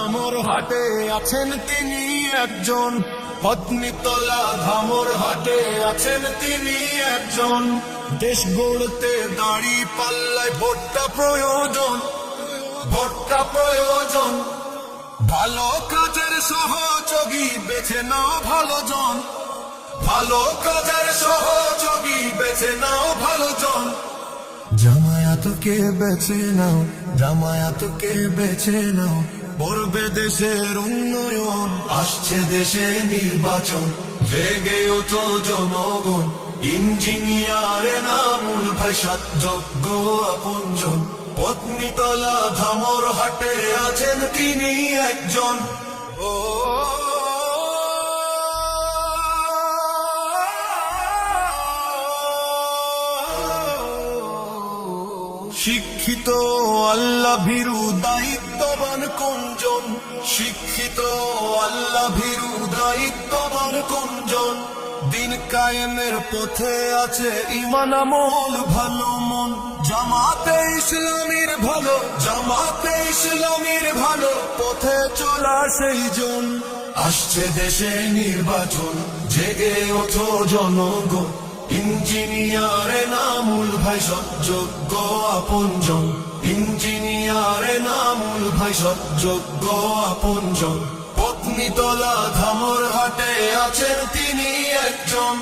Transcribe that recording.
ধামর হাটে আছেন তিনি একজন, পত্নীতলা ধামর হাটে আছেন তিনি একজন। দেশ গড়তে দাড়ি পাল্লায় ভোটটা প্রয়োজন, ভোটটা প্রয়োজন। ভালো কাজের সহযোগী বেছে নাও ভালো জন, ভালো কাজের সহযোগী বেছে নাও ভালো জন। জামায়াতকে বেছে নাও, জামায়াতকে বেছে নাও, করবে দেশের উন্নয়ন। আসছে দেশে নির্বাচন, জেগে ওঠো জনগণ। ইঞ্জিনিয়ার এনামুল ভাই যোগ্য আপনজন, পত্নীতলা ধামর হাটে আছেন তিনি একজন। ও শিক্ষিত আল্লাহ ভীরু দায়িত্ববান কোনজন, শিক্ষিত আল্লাহ ভীরু দায়িত্ববান কোনজন। দিন কায়েমের পথে আছে ঈমান আমল ভালো মন। জামাতে ইসলামীর ভালো, জামাতে ইসলামীর ভালো পথে চলা সেই জন। আসছে দেশে নির্বাচন, জেগে ওঠো জনগণ। ইঞ্জিনিয়ার এনামুল ভাই যোগ্য আপনজন, ইঞ্জিনিয়ার এনামুল ভাই যোগ্য আপনজন। পত্নীতলা ধামর হাটে আছেন তিনি একজন।